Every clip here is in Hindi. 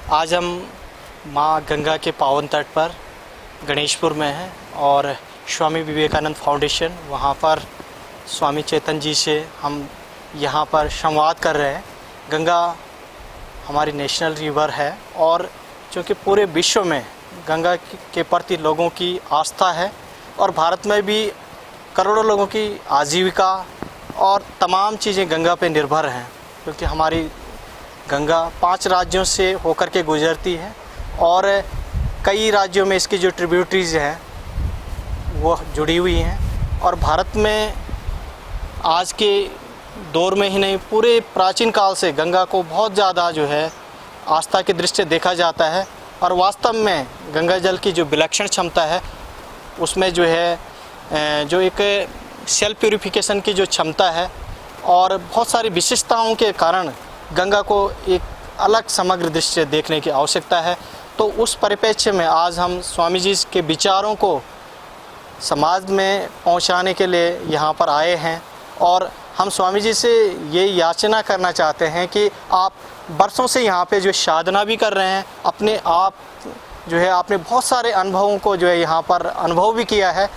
आज हम माँ गंगा के पावन तट पर गणेशपुर में हैं और स्वामी विवेकानंद फाउंडेशन वहाँ पर स्वामी चेतन जी से हम यहाँ पर संवाद कर रहे हैं। गंगा हमारी नेशनल रिवर है और चूँकि पूरे विश्व में गंगा के प्रति लोगों की आस्था है और भारत में भी करोड़ों लोगों की आजीविका और तमाम चीज़ें गंगा पे निर्भर हैं, क्योंकि हमारी गंगा 5 राज्यों से होकर के गुजरती है और कई राज्यों में इसकी जो ट्रिब्यूटरीज हैं वो जुड़ी हुई हैं। और भारत में आज के दौर में ही नहीं, पूरे प्राचीन काल से गंगा को बहुत ज़्यादा जो है आस्था की दृष्टि से देखा जाता है। और वास्तव में गंगा जल की जो विलक्षण क्षमता है उसमें जो है जो एक सेल्फ प्यूरिफिकेशन की जो क्षमता है और बहुत सारी विशेषताओं के कारण गंगा को एक अलग समग्र दृष्टि से देखने की आवश्यकता है। तो उस परिप्रेक्ष्य में आज हम स्वामी जी के विचारों को समाज में पहुंचाने के लिए यहाँ पर आए हैं और हम स्वामी जी से ये याचना करना चाहते हैं कि आप बरसों से यहाँ पे जो साधना भी कर रहे हैं, अपने आप जो है आपने बहुत सारे अनुभवों को जो है यहाँ पर अनुभव भी किया है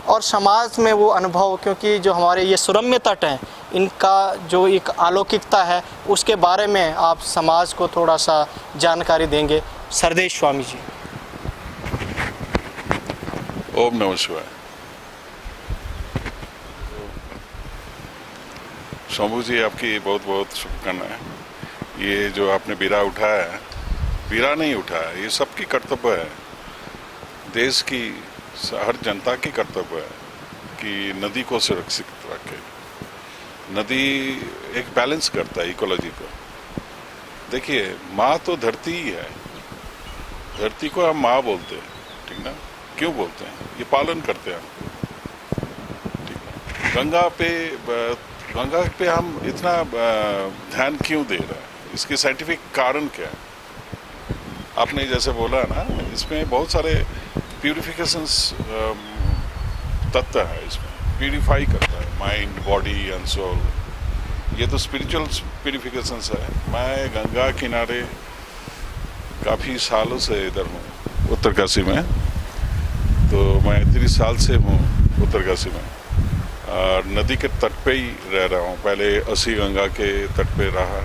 और समाज में वो अनुभव, क्योंकि जो हमारे ये सुरम्य तट हैं इनका जो एक अलौकिकता है उसके बारे में आप समाज को थोड़ा सा जानकारी देंगे। सरदेश स्वामी जी। ओम नमः शिवाय। शंभू जी, आपकी बहुत बहुत शुभकामनाएं। ये जो आपने बीरा उठाया है, बीरा नहीं उठाया, ये सबकी कर्तव्य है, देश की हर जनता की कर्तव्य है कि नदी को सुरक्षित रखे। नदी एक बैलेंस करता है इकोलॉजी को। देखिए, माँ तो धरती ही है, धरती को हम माँ बोलते हैं, ठीक ना? क्यों बोलते हैं? ये पालन करते हैं हम, ठीक ना? गंगा पे हम इतना ध्यान क्यों दे रहे हैं? इसके साइंटिफिक कारण क्या है? आपने जैसे बोला ना, इसमें बहुत सारे प्यूरिफिकेशंस तत्व है, इसमें प्यूरिफाई करता है माइंड, बॉडी एंड सोल। ये तो स्पिरिचुअल प्यूरिफिकेशंस है। मैं गंगा किनारे काफ़ी सालों से इधर हूँ उत्तर काशी में, तो मैं 30 साल से हूँ उत्तर काशी में और नदी के तट पे ही रह रहा हूँ। पहले अस्सी गंगा के तट पे रहा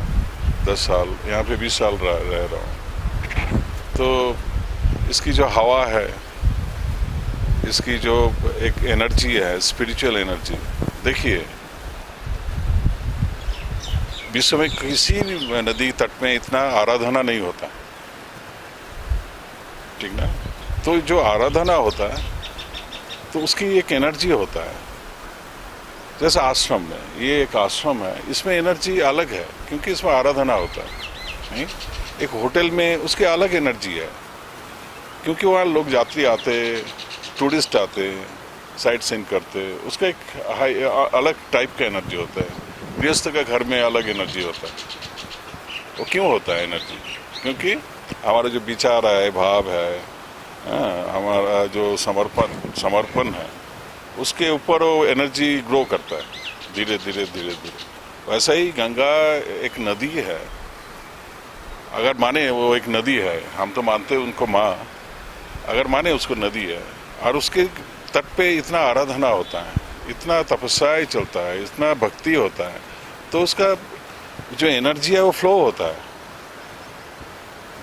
10 साल, यहाँ पे 20 साल रह रहा हूँ। तो इसकी जो हवा है, इसकी जो एक एनर्जी है, स्पिरिचुअल एनर्जी, देखिए विश्व में किसी भी नदी तट में इतना आराधना नहीं होता, ठीक ना? तो जो आराधना होता है तो उसकी एक एनर्जी होता है। जैसे आश्रम में, ये एक आश्रम है, इसमें एनर्जी अलग है क्योंकि इसमें आराधना होता है, नहीं? एक होटल में उसकी अलग एनर्जी है क्योंकि वहाँ लोग यात्री आते, टूरिस्ट आते, साइट सीइंग करते, उसका एक अलग टाइप का एनर्जी होता है। गृहस्थ का घर में अलग एनर्जी होता है। वो क्यों होता है एनर्जी? क्योंकि हमारा जो विचार है, भाव है, हमारा जो समर्पण है, उसके ऊपर वो एनर्जी ग्रो करता है धीरे धीरे धीरे धीरे। वैसा ही गंगा एक नदी है। अगर माने वो एक नदी है, हम तो मानते हैं उनको माँ, अगर माने उसको नदी है और उसके तट पे इतना आराधना होता है, इतना तपस्या चलता है, इतना भक्ति होता है, तो उसका जो एनर्जी है वो फ्लो होता है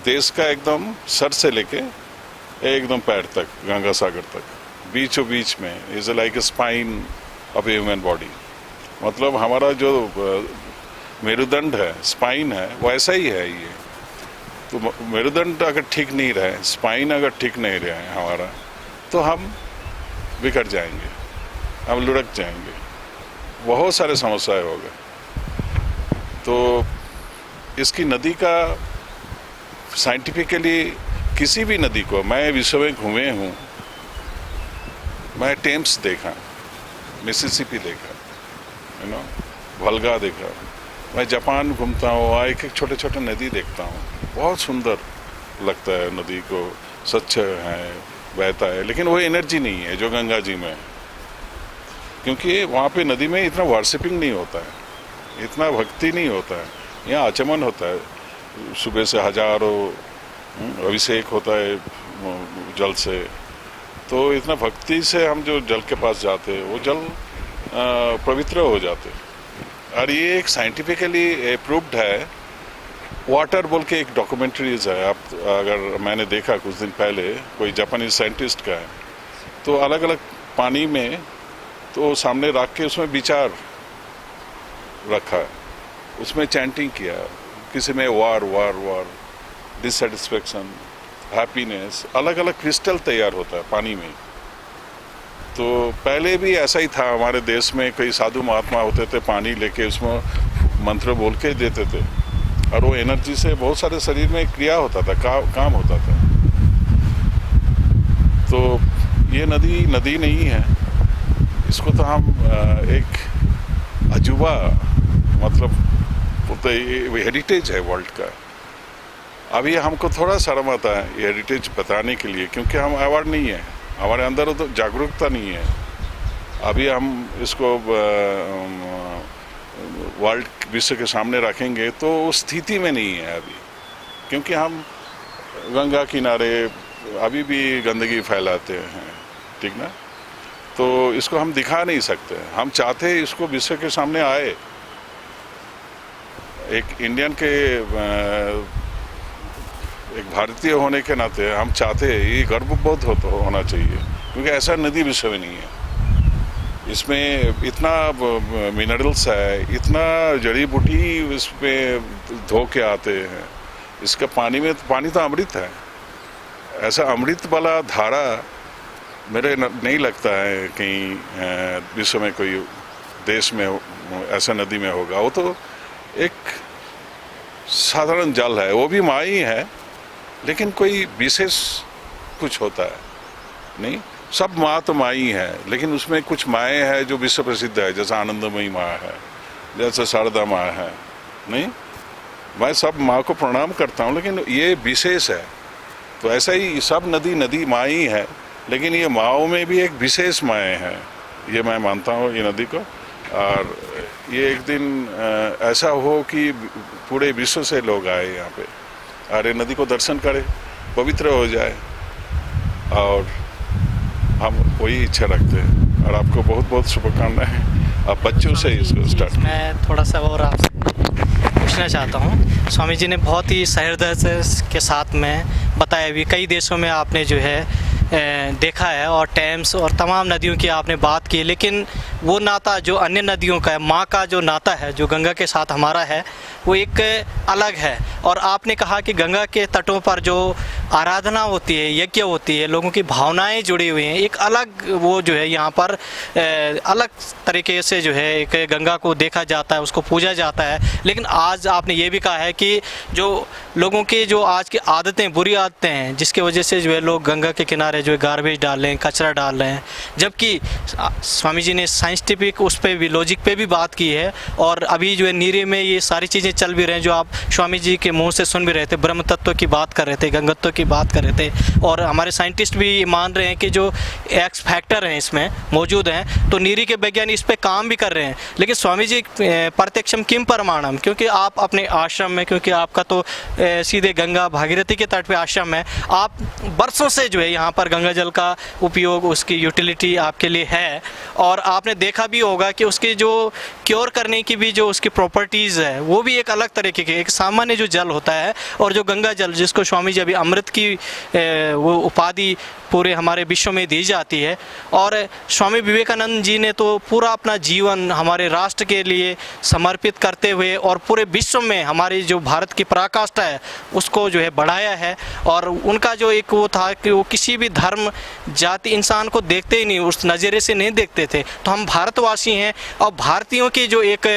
देश का एकदम सर से लेके एकदम पैर तक, गंगा सागर तक, बीचों बीच में is like a spine of a human body. मतलब हमारा जो मेरुदंड है, स्पाइन है, वैसा ही है ये। तो मेरुदंड अगर ठीक नहीं रहे, स्पाइन अगर ठीक नहीं रहे हमारा, तो हम बिखर जाएंगे, हम लुढ़क जाएंगे, बहुत सारे समस्याएं हो गए। तो इसकी नदी का साइंटिफिकली, किसी भी नदी को, मैं विश्व में घूमे हूँ, मैं टेम्स देखा, मिसिसिपी देखा, वल्गा देखा, मैं जापान घूमता हूँ, वहाँ एक एक छोटे छोटे नदी देखता हूँ, बहुत सुंदर लगता है। नदी को स्वच्छ है, बहता है, लेकिन वो एनर्जी नहीं है जो गंगा जी में है, क्योंकि वहाँ पे नदी में इतना वर्शिपिंग नहीं होता है, इतना भक्ति नहीं होता है। यहाँ आचमन होता है, सुबह से हजारों अभिषेक होता है जल से, तो इतना भक्ति से हम जो जल के पास जाते हैं वो जल पवित्र हो जाते। और ये एक साइंटिफिकली प्रूव्ड है। वाटर बोल के एक डॉक्यूमेंट्रीज है, आप अगर मैंने देखा कुछ दिन पहले, कोई जापानीज साइंटिस्ट का है, तो अलग अलग पानी में तो सामने रख के उसमें विचार रखा, उसमें चैंटिंग किया, किसी में वार वार वार, डिससेटिस्फेक्शन, हैप्पीनेस, अलग अलग क्रिस्टल तैयार होता है पानी में। तो पहले भी ऐसा ही था हमारे देश में, कई साधु महात्मा होते थे, पानी लेके उसमें मंत्र बोल के देते थे और वो एनर्जी से बहुत सारे शरीर में क्रिया होता था, काम होता था। तो ये नदी नहीं है, इसको तो हम एक अजूबा मतलब बोलते, ये हेरिटेज है वर्ल्ड का। अभी हमको थोड़ा शर्म आता है ये हेरिटेज बताने के लिए, क्योंकि हम अवेयर नहीं है, हमारे अंदर तो जागरूकता नहीं है। अभी हम इसको वर्ल्ड विश्व के सामने रखेंगे तो उस स्थिति में नहीं है अभी, क्योंकि हम गंगा किनारे अभी भी गंदगी फैलाते हैं, ठीक ना। तो इसको हम दिखा नहीं सकते। हम चाहते हैं इसको विश्व के सामने आए। एक इंडियन के एक भारतीय होने के नाते हम चाहते हैं, ये गर्व बहुत होना चाहिए, क्योंकि ऐसा नदी विश्व में नहीं है। इसमें इतना मिनरल्स है, इतना जड़ी बूटी इसमें धो के आते हैं। इसका पानी में, पानी तो अमृत है, ऐसा अमृत वाला धारा मेरे नहीं लगता है कहीं विश्व में कोई देश में ऐसा नदी में होगा। वो तो एक साधारण जल है, वो भी माँ ही है, लेकिन कोई विशेष कुछ होता है नहीं। सब माँ तो माँ ही है, लेकिन उसमें कुछ माएँ हैं जो विश्व प्रसिद्ध है, जैसा आनंदमयी माँ है, जैसा शारदा माँ है। नहीं, मैं सब माँ को प्रणाम करता हूँ, लेकिन ये विशेष है। तो ऐसा ही सब नदी माँ ही है, लेकिन ये माँओं में भी एक विशेष माएँ हैं, ये मैं मानता हूँ ये नदी को। और ये एक दिन ऐसा हो कि पूरे विश्व से लोग आए यहाँ पे और ये नदी को दर्शन करें, पवित्र हो जाए, और हम वही इच्छा रखते हैं। और आपको बहुत बहुत शुभकामनाएं। आप बच्चों से इसको स्टार्ट। मैं थोड़ा सा और आपसे पूछना चाहता हूँ। स्वामी जी ने बहुत ही सहृदय के साथ में बताया भी, कई देशों में आपने जो है देखा है, और टेम्स और तमाम नदियों की आपने बात की, लेकिन वो नाता जो अन्य नदियों का है, माँ का जो नाता है जो गंगा के साथ हमारा है, वो एक अलग है। और आपने कहा कि गंगा के तटों पर जो आराधना होती है, यज्ञ होती है, लोगों की भावनाएं जुड़ी हुई हैं, एक अलग वो जो है यहाँ पर अलग तरीके से जो है एक गंगा को देखा जाता है, उसको पूजा जाता है। लेकिन आज आपने ये भी कहा है कि जो लोगों की जो आज की आदतें, बुरी आदतें हैं, जिसकी वजह से जो है लोग गंगा के किनारे जो है गार्बेज डाल रहे हैं, कचरा डाल रहे हैं, जबकि स्वामी जी ने साइंटिफिक उस पर भी, लॉजिक पे भी बात की है। और अभी जो है नीरे में ये सारी चीज़ें चल भी रहे हैं, जो आप स्वामी जी के मुंह से सुन भी रहे थे, ब्रह्म तत्व की बात कर रहे थे, गंगत्व की बात कर रहे थे, और हमारे साइंटिस्ट भी मान रहे हैं कि जो एक्स फैक्टर हैं इसमें मौजूद हैं, तो नीरी के वैज्ञानिक इस पर काम भी कर रहे हैं। लेकिन स्वामी जी प्रत्यक्षम किम परमाणम, क्योंकि आप अपने आश्रम में, क्योंकि आपका तो सीधे गंगा भागीरथी के तट पे आश्रम है, आप बरसों से जो है यहाँ पर गंगा जल का उपयोग, उसकी यूटिलिटी आपके लिए है, और आपने देखा भी होगा कि उसकी जो क्योर करने की भी जो उसकी प्रॉपर्टीज़ है, वो भी एक अलग तरीके की। एक सामान्य जो जल होता है और जो गंगा जल, जिसको स्वामी जी अभी अमृत की वो उपाधि पूरे हमारे विश्व में दी जाती है। और स्वामी विवेकानंद जी ने तो पूरा अपना जीवन हमारे राष्ट्र के लिए समर्पित करते हुए और पूरे विश्व में हमारी जो भारत की पराकाष्ठा है उसको जो है बढ़ाया है। और उनका जो एक वो था कि वो किसी भी धर्म, जाति, इंसान को देखते ही नहीं, उस नज़रिए से नहीं देखते थे। तो हम भारतवासी हैं और भारतीयों की जो एक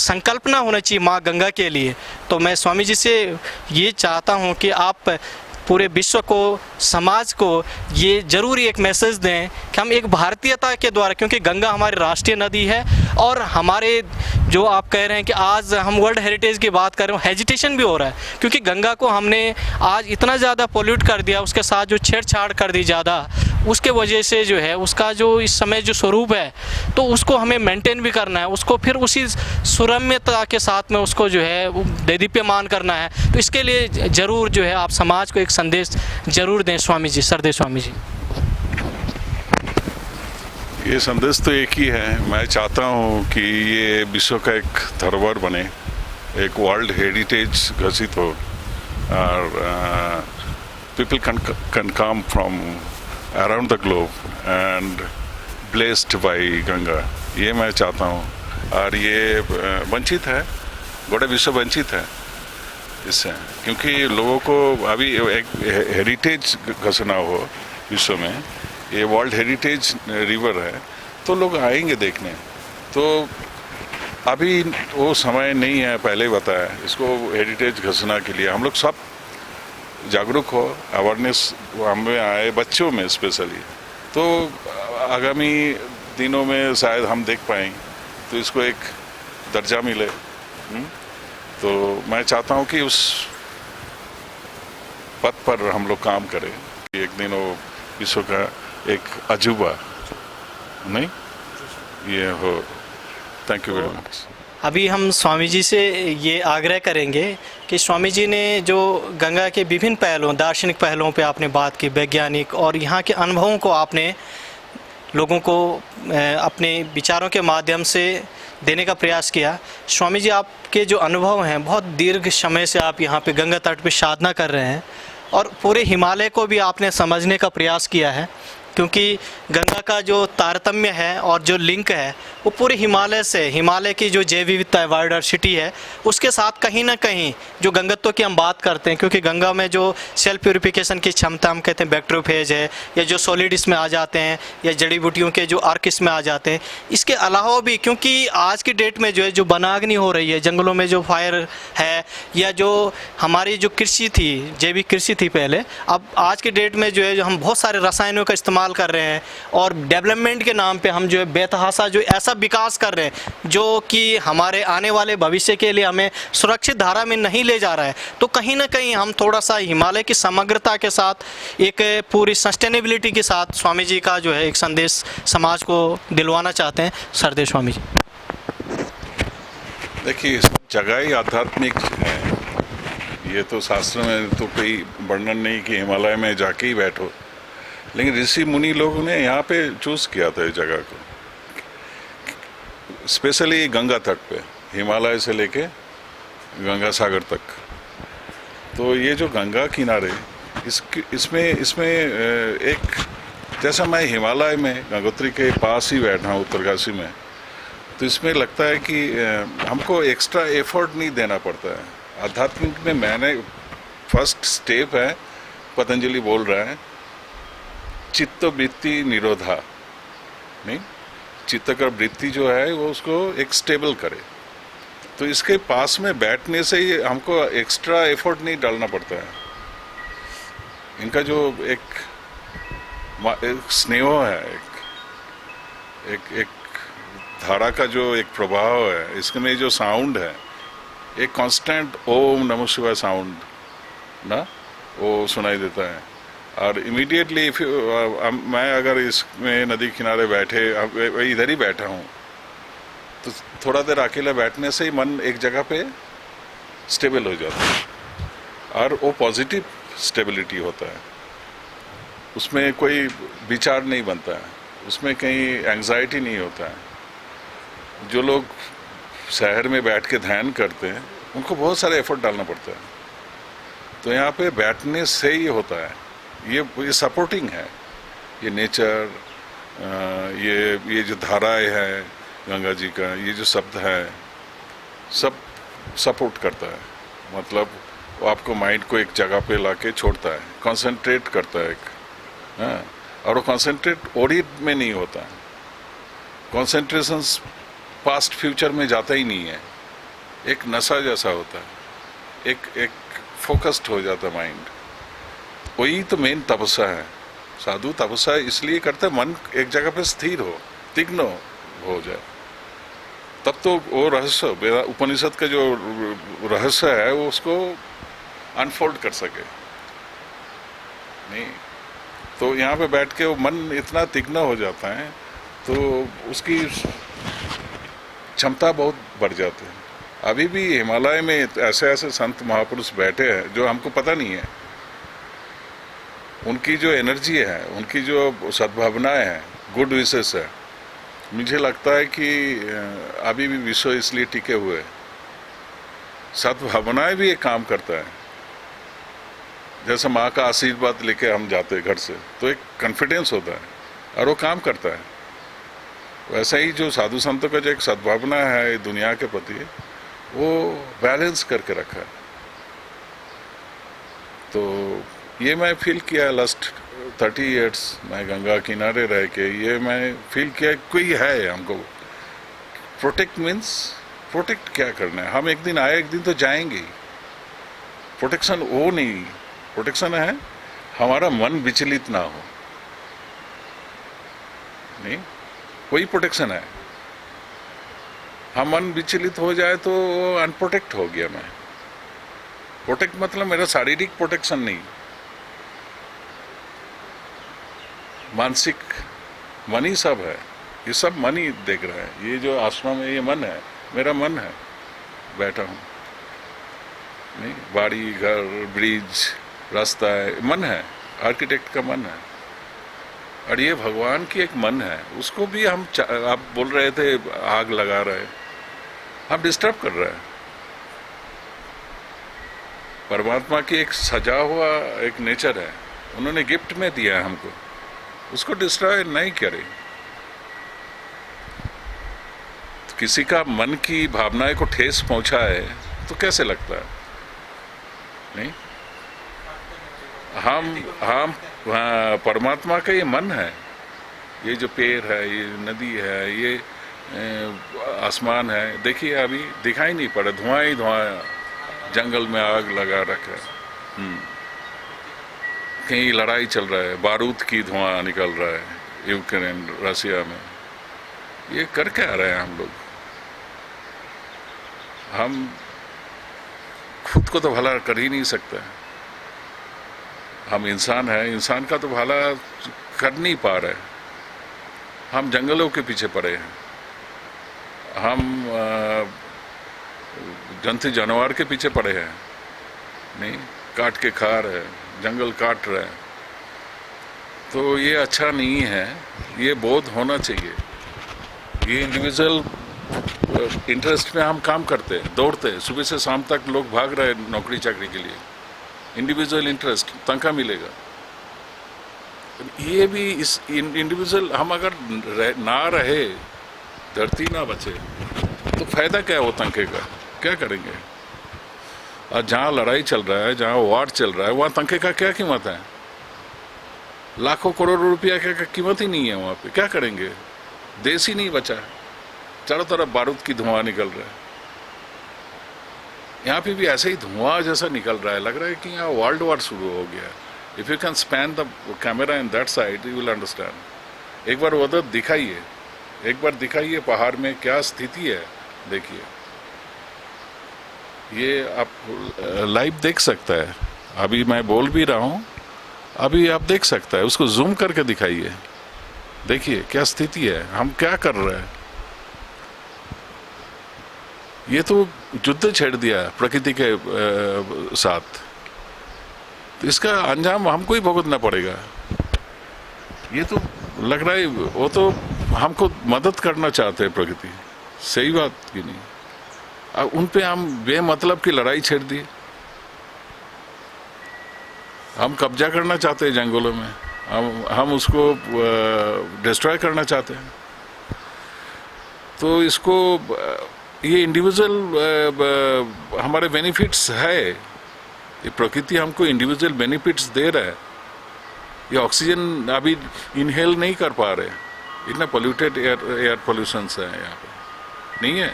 संकल्पना होना चाहिए माँ गंगा के लिए। तो मैं स्वामी जी से ये चाहता हूँ कि आप पूरे विश्व को, समाज को ये ज़रूरी एक मैसेज दें कि हम एक भारतीयता के द्वारा, क्योंकि गंगा हमारी राष्ट्रीय नदी है, और हमारे जो आप कह रहे हैं कि आज हम वर्ल्ड हेरिटेज की बात कर रहे हैं, हेजिटेशन भी हो रहा है, क्योंकि गंगा को हमने आज इतना ज़्यादा पोल्यूट कर दिया, उसके साथ जो छेड़छाड़ कर दी ज़्यादा, उसके वजह से जो है उसका जो इस समय जो स्वरूप है तो उसको हमें मेंटेन भी करना है, उसको फिर उसी सुरम्यता के साथ में उसको जो है दैदीप्यमान करना है। तो इसके लिए ज़रूर जो है आप समाज को एक संदेश ज़रूर दें स्वामी जी, सरदेव स्वामी जी। ये संदेश तो एक ही है, मैं चाहता हूँ कि ये विश्व का एक धरोहर बने, एक वर्ल्ड हेरिटेज घोषित हो और people can come from around the globe and blessed by Ganga, ये मैं चाहता हूँ। और ये वंचित है, बड़ा विश्व वंचित है इससे, क्योंकि लोगों को अभी एक हेरिटेज घोषणा हो विश्व में, ये वर्ल्ड हेरिटेज रिवर है, तो लोग आएंगे देखने। तो अभी वो समय नहीं है, पहले ही बताया, इसको हेरिटेज घोषणा के लिए हम लोग सब जागरूक हो, अवेयरनेस हमें आए, बच्चों में स्पेशली। तो आगामी दिनों में शायद हम देख पाएँ, तो इसको एक दर्जा मिले। तो मैं चाहता हूँ कि उस पथ पर हम लोग काम करें कि एक दिन वो विश्व का एक अजूबा नहीं ये हो। Thank you very much. अभी हम स्वामी जी से ये आग्रह करेंगे कि स्वामी जी ने जो गंगा के विभिन्न पहलुओं, दार्शनिक पहलुओं पे आपने बात की, वैज्ञानिक और यहाँ के अनुभवों को आपने लोगों को अपने विचारों के माध्यम से देने का प्रयास किया। स्वामी जी, आपके जो अनुभव हैं, बहुत दीर्घ समय से आप यहाँ पे गंगा तट पे साधना कर रहे हैं और पूरे हिमालय को भी आपने समझने का प्रयास किया है, क्योंकि गंगा का जो तारतम्य है और जो लिंक है वो पूरे हिमालय से, हिमालय की जो जैव विविधता है, बायोडायवर्सिटी है, उसके साथ कहीं ना कहीं जो गंगत्व की हम बात करते हैं, क्योंकि गंगा में जो सेल्फ प्यूरिफिकेशन की क्षमता हम कहते हैं बैक्टीरियोफेज है, या जो सॉलिड इसमें आ जाते हैं, या जड़ी बूटियों के जो अर्क इसमें आ जाते हैं। इसके अलावा भी क्योंकि आज की डेट में जो है जो वनाग्नि हो रही है, जंगलों में जो फायर है, या जो हमारी जो कृषि थी, जैविक कृषि थी पहले, अब आज की डेट में जो है जो हम बहुत सारे रसायनों का इस्तेमाल कर रहे हैं और डेवलपमेंट के नाम पे हम जो है बेतहासा जो ऐसा विकास कर रहे हैं जो कि हमारे आने वाले भविष्य के लिए हमें सुरक्षित धारा में नहीं ले जा रहा है। तो कहीं ना कहीं हम थोड़ा सा हिमालय की समग्रता के साथ, एक पूरी सस्टेनेबिलिटी के साथ स्वामी जी का जो है एक संदेश समाज को दिलवाना चाहते हैं। सरदेव स्वामी जी। देखिए, जगह ही आध्यात्मिक है, ये तो शास्त्र में तो कोई वर्णन नहीं कि हिमालय में जाके ही बैठो, लेकिन ऋषि मुनि लोगों ने यहाँ पे चूज किया था इस जगह को, स्पेशली गंगा तट पे, हिमालय से लेके गंगा सागर तक। तो ये जो गंगा किनारे, इसमें एक, जैसा मैं हिमालय में गंगोत्री के पास ही बैठा हूँ उत्तरकाशी में, तो इसमें लगता है कि हमको एक्स्ट्रा एफर्ट नहीं देना पड़ता है। आध्यात्मिक में मैंने फर्स्ट स्टेप है, पतंजलि बोल रहा है, चित्त वृत्ति निरोधा, नहीं, चित्त का वृत्ति जो है वो उसको एक स्टेबल करे। तो इसके पास में बैठने से ही हमको एक्स्ट्रा एफर्ट नहीं डालना पड़ता है। इनका जो एक स्नेह है, एक धारा का जो एक प्रभाव है, इसमें जो साउंड है, एक कांस्टेंट ओम नमः शिवाय साउंड ना, वो सुनाई देता है। और इमीडिएटली मैं अगर इसमें नदी किनारे बैठे, इधर ही बैठा हूँ, तो थोड़ा देर अकेला बैठने से ही मन एक जगह पे स्टेबल हो जाता है और वो पॉजिटिव स्टेबिलिटी होता है। उसमें कोई विचार नहीं बनता है, उसमें कहीं एंग्जाइटी नहीं होता है। जो लोग शहर में बैठ के ध्यान करते हैं, उनको बहुत सारे एफर्ट डालना पड़ता है। तो यहाँ पे बैठने से ही होता है। ये सपोर्टिंग है, ये नेचर, ये जो धाराएं है गंगा जी का, ये जो शब्द है, सब सपोर्ट करता है। मतलब वो आपको माइंड को एक जगह पे लाके छोड़ता है, कंसंट्रेट करता है एक, हाँ। और वो कंसंट्रेट ओरिट में नहीं होता है, कंसंट्रेशन पास्ट फ्यूचर में जाता ही नहीं है, एक नशा जैसा होता है, एक फोकस्ड हो जाता है माइंड। वही तो मेन तपस्या है। साधु तपस्या इसलिए करते हैं, मन एक जगह पे स्थिर हो, तीक्ष्ण हो जाए, तब तो वो रहस्य, उपनिषद का जो रहस्य है वो उसको अनफोल्ड कर सके। नहीं तो यहाँ पे बैठ के वो मन इतना तीक्ष्ण हो जाता है, तो उसकी क्षमता बहुत बढ़ जाती है। अभी भी हिमालय में ऐसे ऐसे संत महापुरुष बैठे हैं जो हमको पता नहीं है। उनकी जो एनर्जी है, उनकी जो सद्भावनाएं हैं, गुड विशेस है, मुझे लगता है कि अभी भी विश्व इसलिए टिके हुए है। सद्भावनाएं भी एक काम करता है। जैसे माँ का आशीर्वाद लेके हम जाते हैं घर से, तो एक कॉन्फिडेंस होता है और वो काम करता है। वैसा ही जो साधु संतों का जो एक सद्भावना है दुनिया के प्रति, वो बैलेंस करके रखा है। तो ये मैं फील किया लास्ट 30 इयर्स मैं गंगा किनारे रह के, ये मैं फील किया कोई है हमको प्रोटेक्ट। मीन्स प्रोटेक्ट क्या करना है, हम एक दिन आए, एक दिन तो जाएंगे ही। प्रोटेक्शन वो नहीं, प्रोटेक्शन है हमारा मन विचलित ना हो, नहीं वही प्रोटेक्शन है। हम मन विचलित हो जाए तो अनप्रोटेक्ट हो गया मैं। प्रोटेक्ट मतलब मेरा शारीरिक प्रोटेक्शन नहीं, मानसिक, मन ही सब है। ये सब मन ही देख रहा है। ये जो आश्रम है ये मन है, मेरा मन है, बैठा हूँ, नहीं बाड़ी, घर, ब्रिज, रास्ता है, मन है, आर्किटेक्ट का मन है। और ये भगवान की एक मन है, उसको भी हम, आप बोल रहे थे आग लगा रहे हैं, हम डिस्टर्ब कर रहे हैं। परमात्मा की एक सजा हुआ एक नेचर है, उन्होंने गिफ्ट में दिया है हमको, उसको डिस्ट्रॉय नहीं करें। तो किसी का मन की भावनाएं को ठेस पहुंचा है तो कैसे लगता है, नहीं? हम परमात्मा का ये मन है, ये जो पेड़ है, ये नदी है, ये आसमान है, देखिए अभी दिखाई नहीं पड़ा, धुआं ही धुआं, जंगल में आग लगा रखा है, कहीं लड़ाई चल रहा है, बारूद की धुआं निकल रहा है यूक्रेन रसिया में। ये कर क्या रहे हैं हम लोग? हम खुद को तो भला कर ही नहीं सकते। हम इंसान हैं, इंसान का तो भला कर नहीं पा रहे। हम जंगलों के पीछे पड़े हैं, हम जंतु जानवर के पीछे पड़े हैं, नहीं काट के खा रहे हैं, जंगल काट रहे हैं। तो ये अच्छा नहीं है, ये बोध होना चाहिए। ये इंडिविजुअल इंटरेस्ट में हम काम करते हैं, दौड़ते हैं, सुबह से शाम तक लोग भाग रहे हैं नौकरी चाकरी के लिए, इंडिविजुअल इंटरेस्ट, तनख्वाह मिलेगा। ये भी इस इंडिविजुअल, हम अगर ना रहे, धरती ना बचे, तो फायदा क्या है वो तनखे का? क्या करेंगे? और जहाँ लड़ाई चल रहा है, जहाँ वार चल रहा है, वहाँ तनखे का क्या कीमत है? लाखों करोड़ों रुपया का कीमत ही नहीं है वहाँ पे। क्या करेंगे? देश ही नहीं बचा, चारों तरफ बारूद की धुआं निकल रहा है। यहाँ पे भी ऐसे ही धुआं जैसा निकल रहा है, लग रहा है कि यहाँ वर्ल्ड वॉर शुरू हो गया। If you can span the camera in that side, you will understand. एक बार उधर दिखाइए, एक बार दिखाइए पहाड़ में क्या स्थिति है, देखिए। ये आप लाइव देख सकता है, अभी मैं बोल भी रहा हूँ, अभी आप देख सकता है, उसको जूम करके दिखाइए, देखिए क्या स्थिति है, हम क्या कर रहे हैं। ये तो युद्ध छेड़ दिया प्रकृति के साथ, तो इसका अंजाम हमको ही भुगतना पड़ेगा। ये तो लग रहा है वो तो हमको मदद करना चाहते हैं प्रकृति, सही बात की नहीं। अब उन पे हम बेमतलब की लड़ाई छेड़ दी। हम कब्जा करना चाहते हैं जंगलों में, हम उसको डिस्ट्रॉय करना चाहते हैं। तो इसको ये इंडिविजुअल हमारे बेनिफिट्स है, ये प्रकृति हमको इंडिविजुअल बेनिफिट्स दे रहा है। ये ऑक्सीजन अभी इनहेल नहीं कर पा रहे, इतना पोल्यूटेड एयर पोल्यूशन है यहाँ पे, नहीं है।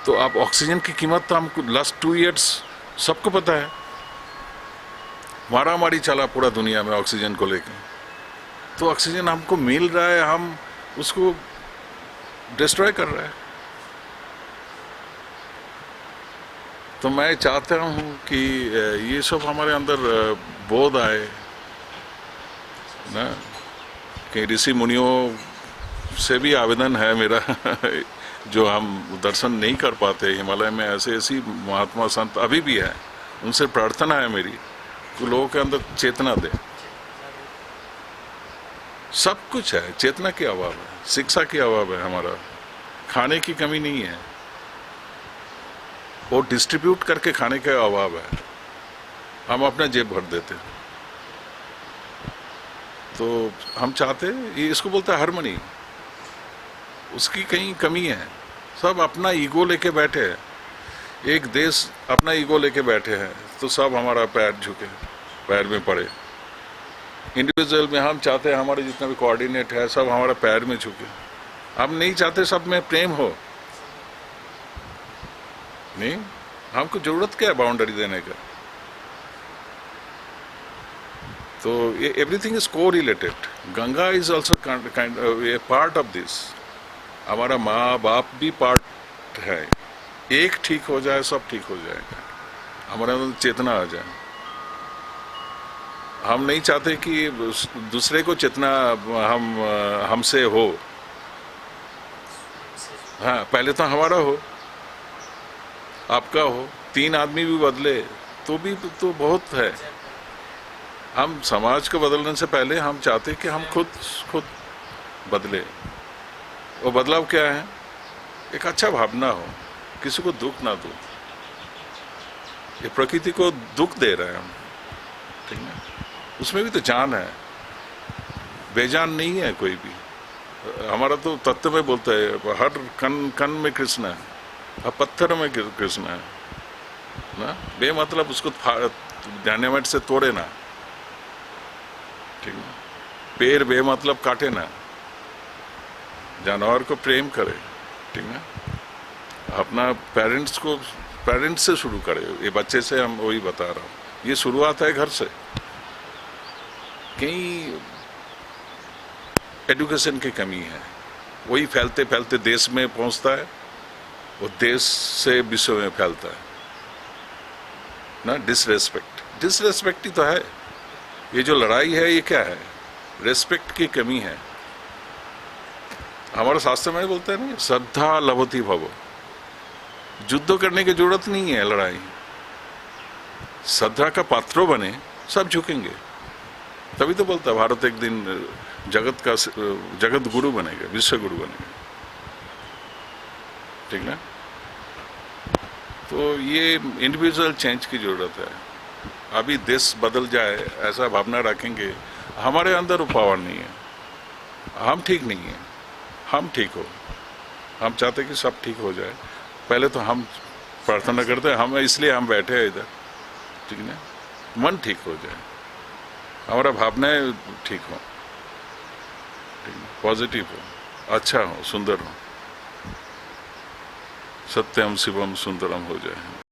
तो आप ऑक्सीजन की कीमत तो हमको लास्ट 2 इयर्स सबको पता है, मारामारी चला पूरा दुनिया में ऑक्सीजन को लेकर। तो ऑक्सीजन हमको मिल रहा है, हम उसको डिस्ट्रॉय कर रहे हैं। तो मैं चाहता हूँ कि ये सब हमारे अंदर बोध आए, ना, कि ऋषि मुनियों से भी आवेदन है मेरा जो हम दर्शन नहीं कर पाते हिमालय में, ऐसे ऐसी महात्मा संत अभी भी है, उनसे प्रार्थना है मेरी कि लोगों के अंदर चेतना दे। सब कुछ है, चेतना की अभाव है, शिक्षा की अभाव है, हमारा खाने की कमी नहीं है, वो डिस्ट्रीब्यूट करके खाने का अभाव है, हम अपना जेब भर देते। तो हम चाहते, ये इसको बोलते हैं हार्मनी, उसकी कहीं कमी है। सब अपना ईगो लेके बैठे हैं, एक देश अपना ईगो लेके बैठे हैं, तो सब हमारा पैर झुके, पैर में पड़े। इंडिविजुअल में हम चाहते हैं हमारे जितना भी कोऑर्डिनेट है सब हमारा पैर में झुके, हम नहीं चाहते सब में प्रेम हो। नहीं, हमको जरूरत क्या है बाउंड्री देने का? तो ये एवरीथिंग इज को related. Ganga is also kind A part of this. हमारा माँ बाप भी पार्ट है। एक ठीक हो जाए सब ठीक हो जाएगा, हमारे अंदर चेतना आ जाए। हम नहीं चाहते कि दूसरे को चेतना हमसे हो। हाँ, पहले तो हमारा हो, आपका हो, 3 आदमी भी बदले तो भी तो बहुत है। हम समाज को बदलने से पहले हम चाहते कि हम खुद बदले। वो बदलाव क्या है? एक अच्छा भावना हो, किसी को दुख ना दो। ये प्रकृति को दुख दे रहे हैं हम, ठीक है? उसमें भी तो जान है, बेजान नहीं है कोई भी। हमारा तो तत्व में बोलता है हर कण में कृष्ण है, हर पत्थर में कृष्ण है ना। बेमतलब उसको डायनामाइट से तोड़े ना, ठीक है? पेड़ बेमतलब काटे ना, जानवर को प्रेम करे, ठीक है? अपना पेरेंट्स से शुरू करे। ये बच्चे से हम वही बता रहा हूँ, ये शुरुआत है घर से। कहीं एजुकेशन की कमी है, वही फैलते फैलते देश में पहुंचता है, वो देश से विश्व में फैलता है ना। डिसरेस्पेक्ट ही तो है। ये जो लड़ाई है ये क्या है? रेस्पेक्ट की कमी है। हमारे शास्त्र में बोलते हैं ना, श्रद्धा लभते भव। युद्ध करने की जरूरत नहीं है, लड़ाई। श्रद्धा का पात्रों बने, सब झुकेंगे। तभी तो बोलता है भारत एक दिन जगत गुरु बनेगा, विश्व गुरु बनेगा, ठीक ना। तो ये इंडिविजुअल चेंज की जरूरत है। अभी देश बदल जाए ऐसा भावना रखेंगे, हमारे अंदर वो पावर नहीं है। हम ठीक नहीं है, हम ठीक हो। हम चाहते कि सब ठीक हो जाए। पहले तो हम प्रार्थना करते हैं, हम इसलिए हम बैठे हैं इधर, ठीक ना। मन ठीक हो जाए, हमारा भावनाएं ठीक हो, पॉजिटिव हो, अच्छा हो, सुंदर हो, सत्यम शिवम सुंदरम हो जाए।